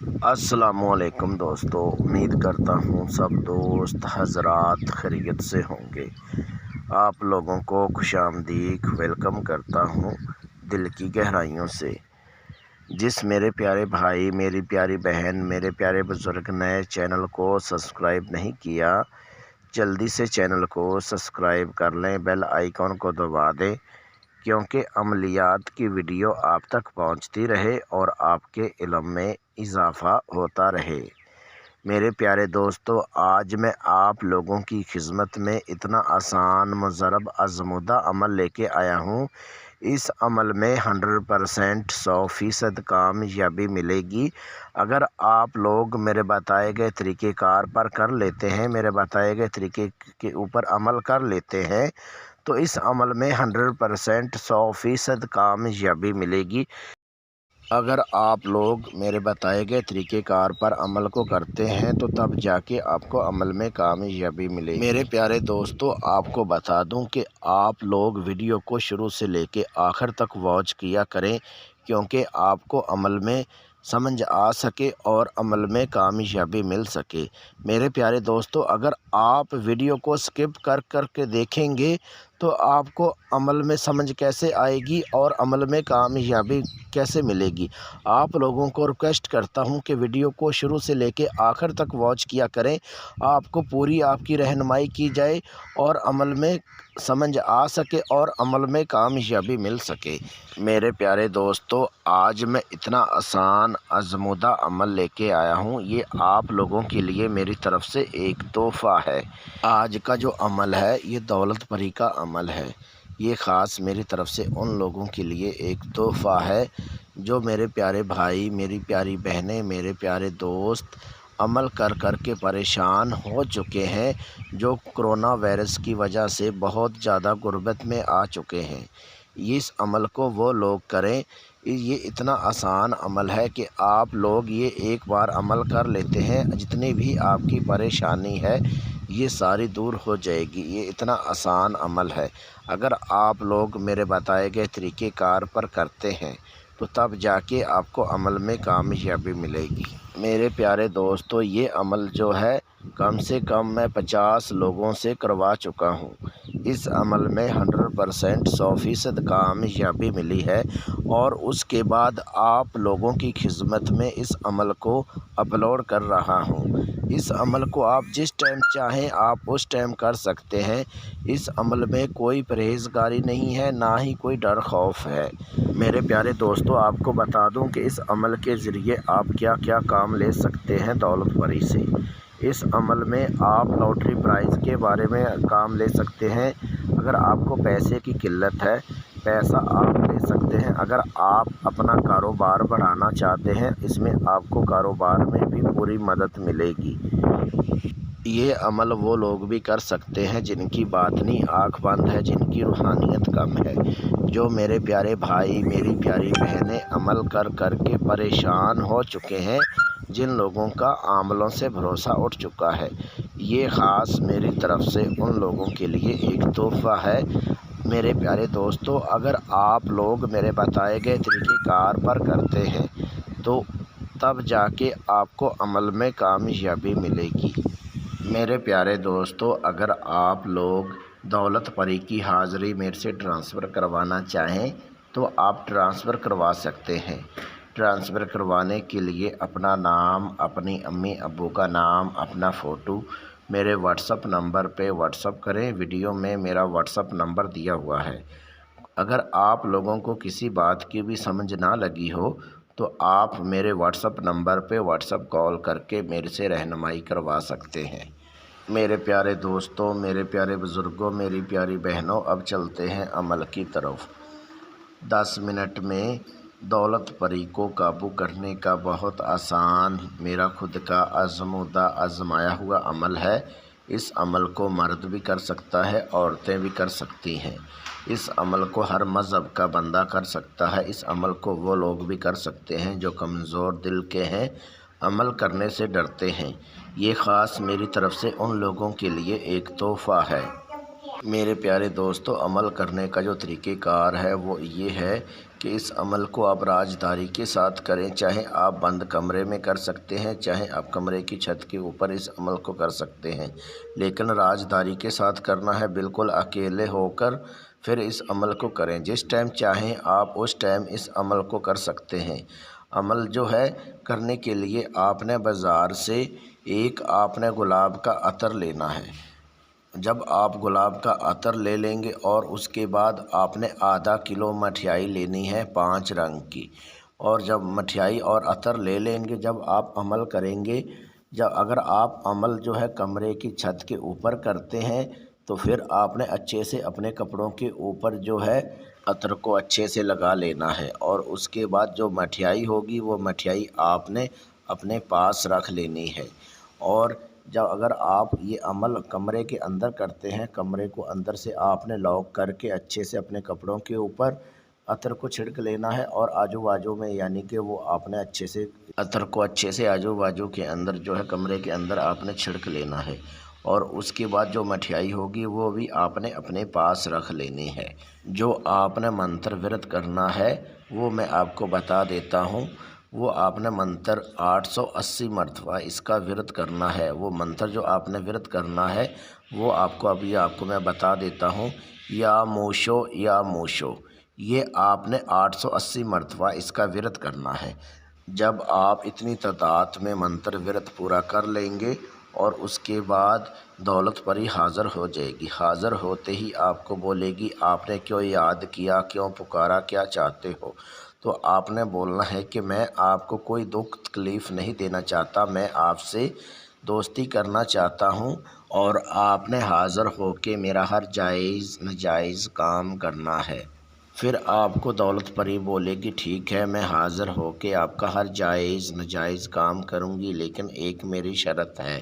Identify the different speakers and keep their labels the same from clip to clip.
Speaker 1: السلام علیکم دوستو، امید کرتا ہوں سب دوست حضرات خیریت سے ہوں گے۔ آپ لوگوں کو خوش آمدید ویلکم کرتا ہوں دل کی گہرائیوں سے۔ جس میرے پیارے بھائی، میری پیاری بہن، میرے پیارے بزرگ نئے چینل کو سبسکرائب نہیں کیا، جلدی سے چینل کو سبسکرائب کر لیں، بیل آئیکن کو دبا دیں، کیونکہ عملیات کی ویڈیو آپ تک پہنچتی رہے اور آپ کے علم میں اضافہ ہوتا رہے۔ میرے پیارے دوستو، آج میں آپ لوگوں کی خدمت میں اتنا آسان، مجرب، آزمودہ عمل لے کے آیا ہوں۔ اس عمل میں 100% کامیابی ملے گی اگر آپ لوگ میرے بتائے گئے طریقہ کار پر کر لیتے ہیں، میرے بتائے گئے طریقے کے اوپر عمل کر لیتے ہیں تو اس عمل میں 100% کامیابی ملے گی۔ اگر آپ لوگ میرے بتائے گئے طریقہ کار پر عمل کو کرتے ہیں تو تب جا کے آپ کو عمل میں کامیابی ملے گی۔ میرے پیارے دوستو، آپ کو بتا دوں کہ آپ لوگ ویڈیو کو شروع سے لے کے آخر تک واچ کیا کریں، کیونکہ آپ کو عمل میں سمجھ آ سکے اور عمل میں کامیابی مل سکے۔ میرے پیارے دوستو، اگر آپ ویڈیو کو سکپ کر کے دیکھیں گے تو آپ کو عمل میں سمجھ کیسے آئے گی اور عمل میں کامیابی کیسے ملے گی۔ آپ لوگوں کو ریکویسٹ کرتا ہوں کہ ویڈیو کو شروع سے لے کے آخر تک واچ کیا کریں، آپ کو پوری آپ کی رہنمائی کی جائے اور عمل میں سمجھ آ سکے اور عمل میں کامیابی مل سکے۔ میرے پیارے دوستو، آج میں اتنا آسان آزمودہ عمل لے کے آیا ہوں، یہ آپ لوگوں کے لیے میری طرف سے ایک تحفہ ہے۔ آج کا جو عمل ہے یہ دولت پری کا عمل ہے۔ یہ خاص میری طرف سے ان لوگوں کے لیے ایک تحفہ ہے جو میرے پیارے بھائی، میری پیاری بہنیں، میرے پیارے دوست عمل کر کے پریشان ہو چکے ہیں، جو کرونا وائرس کی وجہ سے بہت زیادہ غربت میں آ چکے ہیں۔ اس عمل کو وہ لوگ کریں، یہ اتنا آسان عمل ہے کہ آپ لوگ یہ ایک بار عمل کر لیتے ہیں، جتنی بھی آپ کی پریشانی ہے یہ ساری دور ہو جائے گی۔ یہ اتنا آسان عمل ہے، اگر آپ لوگ میرے بتائے گئے طریقہ کار پر کرتے ہیں تو تب جا کے آپ کو عمل میں کامیابی ملے گی۔ میرے پیارے دوستو، یہ عمل جو ہے کم سے کم میں 50 لوگوں سے کروا چکا ہوں۔ اس عمل میں 100% کامیابی ملی ہے اور اس کے بعد آپ لوگوں کی خدمت میں اس عمل کو اپلوڈ کر رہا ہوں۔ اس عمل کو آپ جس ٹائم چاہیں آپ اس ٹائم کر سکتے ہیں۔ اس عمل میں کوئی پرہیزگاری نہیں ہے، نہ ہی کوئی ڈر خوف ہے۔ میرے پیارے دوستو، آپ کو بتا دوں کہ اس عمل کے ذریعے آپ کیا کیا کام لے سکتے ہیں دولت پری سے۔ اس عمل میں آپ لاٹری پرائز کے بارے میں کام لے سکتے ہیں۔ اگر آپ کو پیسے کی قلت ہے، پیسہ آپ لے سکتے ہیں۔ اگر آپ اپنا کاروبار بڑھانا چاہتے ہیں، اس میں آپ کو کاروبار میں بھی پوری مدد ملے گی۔ یہ عمل وہ لوگ بھی کر سکتے ہیں جن کی باطنی آنکھ بند ہے، جن کی روحانیت کم ہے۔ جو میرے پیارے بھائی، میری پیاری بہنیں عمل کر کے پریشان ہو چکے ہیں، جن لوگوں کا عملوں سے بھروسہ اٹھ چکا ہے، یہ خاص میری طرف سے ان لوگوں کے لیے ایک تحفہ ہے۔ میرے پیارے دوستو، اگر آپ لوگ میرے بتائے گئے طریقہ کار پر کرتے ہیں تو تب جا کے آپ کو عمل میں کامیابی ملے گی۔ میرے پیارے دوستو، اگر آپ لوگ دولت پری کی حاضری میرے سے ٹرانسفر کروانا چاہیں تو آپ ٹرانسفر کروا سکتے ہیں۔ ٹرانسفر کروانے کے لیے اپنا نام، اپنی امی ابو کا نام، اپنا فوٹو میرے واٹس اپ نمبر پہ واٹس اپ کریں۔ ویڈیو میں میرا واٹس اپ نمبر دیا ہوا ہے۔ اگر آپ لوگوں کو کسی بات کی بھی سمجھ نہ لگی ہو تو آپ میرے واٹس اپ نمبر پہ واٹس اپ کال کر کے میرے سے رہنمائی کروا سکتے ہیں۔ میرے پیارے دوستوں، میرے پیارے بزرگوں، میری پیاری بہنوں، اب چلتے ہیں عمل کی طرف۔ 10 منٹ میں دولت پری کو قابو کرنے کا بہت آسان میرا خود کا آزمودہ آزمایا ہوا عمل ہے۔ اس عمل کو مرد بھی کر سکتا ہے، عورتیں بھی کر سکتی ہیں۔ اس عمل کو ہر مذہب کا بندہ کر سکتا ہے۔ اس عمل کو وہ لوگ بھی کر سکتے ہیں جو کمزور دل کے ہیں، عمل کرنے سے ڈرتے ہیں۔ یہ خاص میری طرف سے ان لوگوں کے لیے ایک تحفہ ہے۔ میرے پیارے دوستو، عمل کرنے کا جو طریقہ کار ہے وہ یہ ہے کہ اس عمل کو آپ راجداری کے ساتھ کریں۔ چاہے آپ بند کمرے میں کر سکتے ہیں، چاہے آپ کمرے کی چھت کے اوپر اس عمل کو کر سکتے ہیں، لیکن راجداری کے ساتھ کرنا ہے، بالکل اکیلے ہو کر پھر اس عمل کو کریں۔ جس ٹائم چاہیں آپ اس ٹائم اس عمل کو کر سکتے ہیں۔ عمل جو ہے کرنے کے لیے آپ نے بازار سے آپ نے گلاب کا عطر لینا ہے۔ جب آپ گلاب کا عطر لے لیں گے اور اس کے بعد آپ نے آدھا کلو مٹھائی لینی ہے 5 رنگ کی، اور جب مٹھائی اور عطر لے لیں گے، جب آپ عمل کریں گے، اگر آپ عمل جو ہے کمرے کی چھت کے اوپر کرتے ہیں تو پھر آپ نے اچھے سے اپنے کپڑوں کے اوپر جو ہے عطر کو اچھے سے لگا لینا ہے، اور اس کے بعد جو مٹھائی ہوگی وہ مٹھائی آپ نے اپنے پاس رکھ لینی ہے۔ اور اگر آپ یہ عمل کمرے کے اندر کرتے ہیں، کمرے کو اندر سے آپ نے لاک کر کے اچھے سے اپنے کپڑوں کے اوپر عطر کو چھڑک لینا ہے، اور آجو باجو میں یعنی کہ وہ آپ نے اچھے سے عطر کو اچھے سے آجو باجو کے اندر جو ہے کمرے کے اندر آپ نے چھڑک لینا ہے، اور اس کے بعد جو مٹھائی ہوگی وہ بھی آپ نے اپنے پاس رکھ لینی ہے۔ جو آپ نے منتر ورت کرنا ہے وہ میں آپ کو بتا دیتا ہوں۔ وہ آپ نے منتر 880 مرتبہ اس کا ورت کرنا ہے۔ وہ منتر جو آپ نے ورت کرنا ہے وہ آپ کو میں بتا دیتا ہوں۔ یا موشو یا موشو، یہ آپ نے 880 مرتبہ اس کا ورت کرنا ہے۔ جب آپ اتنی تعداد میں منتر ورت پورا کر لیں گے اور اس کے بعد دولت پری حاضر ہو جائے گی۔ حاضر ہوتے ہی آپ کو بولے گی آپ نے کیوں یاد کیا، کیوں پکارا، کیا چاہتے ہو؟ تو آپ نے بولنا ہے کہ میں آپ کو کوئی دکھ تکلیف نہیں دینا چاہتا، میں آپ سے دوستی کرنا چاہتا ہوں، اور آپ نے حاضر ہو کے میرا ہر جائز ناجائز کام کرنا ہے۔ پھر آپ کو دولت پری بولے گی ٹھیک ہے، میں حاضر ہو کے آپ کا ہر جائز ناجائز کام کروں گی، لیکن ایک میری شرط ہے۔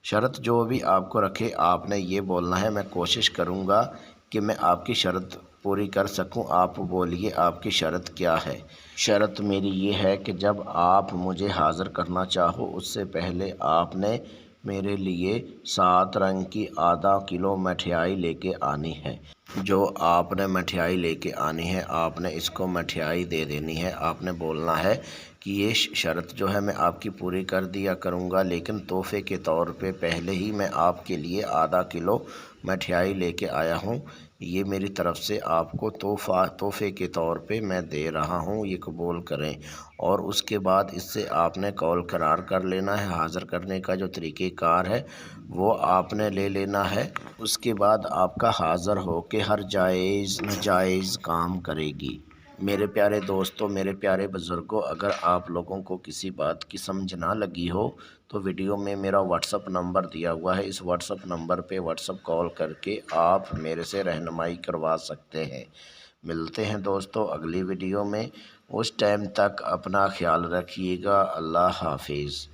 Speaker 1: شرط جو بھی آپ کو رکھے آپ نے یہ بولنا ہے، میں کوشش کروں گا کہ میں آپ کی شرط پوری کر سکوں۔ آپ بولیے آپ کی شرط کیا ہے؟ شرط میری یہ ہے کہ جب آپ مجھے حاضر کرنا چاہو اس سے پہلے آپ نے میرے لیے 7 رنگ کی آدھا کلو مٹھائی لے کے آنی ہے۔ جو آپ نے مٹھائی لے کے آنی ہے آپ نے اس کو مٹھائی دے دینی ہے۔ آپ نے بولنا ہے کہ یہ شرط جو ہے میں آپ کی پوری کر دیا کروں گا، لیکن تحفے کے طور پہ پہلے ہی میں آپ کے لیے آدھا کلو مٹھائی لے کے آیا ہوں، یہ میری طرف سے آپ کو تحفے کے طور پہ میں دے رہا ہوں، یہ قبول کریں۔ اور اس کے بعد اس سے آپ نے قول قرار کر لینا ہے۔ حاضر کرنے کا جو طریقہ کار ہے وہ آپ نے لے لینا ہے۔ اس کے بعد آپ کا حاضر ہو کے ہر جائز ناجائز کام کرے گی۔ میرے پیارے دوستو، میرے پیارے بزرگوں، اگر آپ لوگوں کو کسی بات کی سمجھ نہ لگی ہو تو ویڈیو میں میرا واٹس اپ نمبر دیا ہوا ہے، اس واٹس اپ نمبر پہ واٹس اپ کال کر کے آپ میرے سے رہنمائی کروا سکتے ہیں۔ ملتے ہیں دوستو اگلی ویڈیو میں، اس ٹائم تک اپنا خیال رکھیے گا۔ اللہ حافظ۔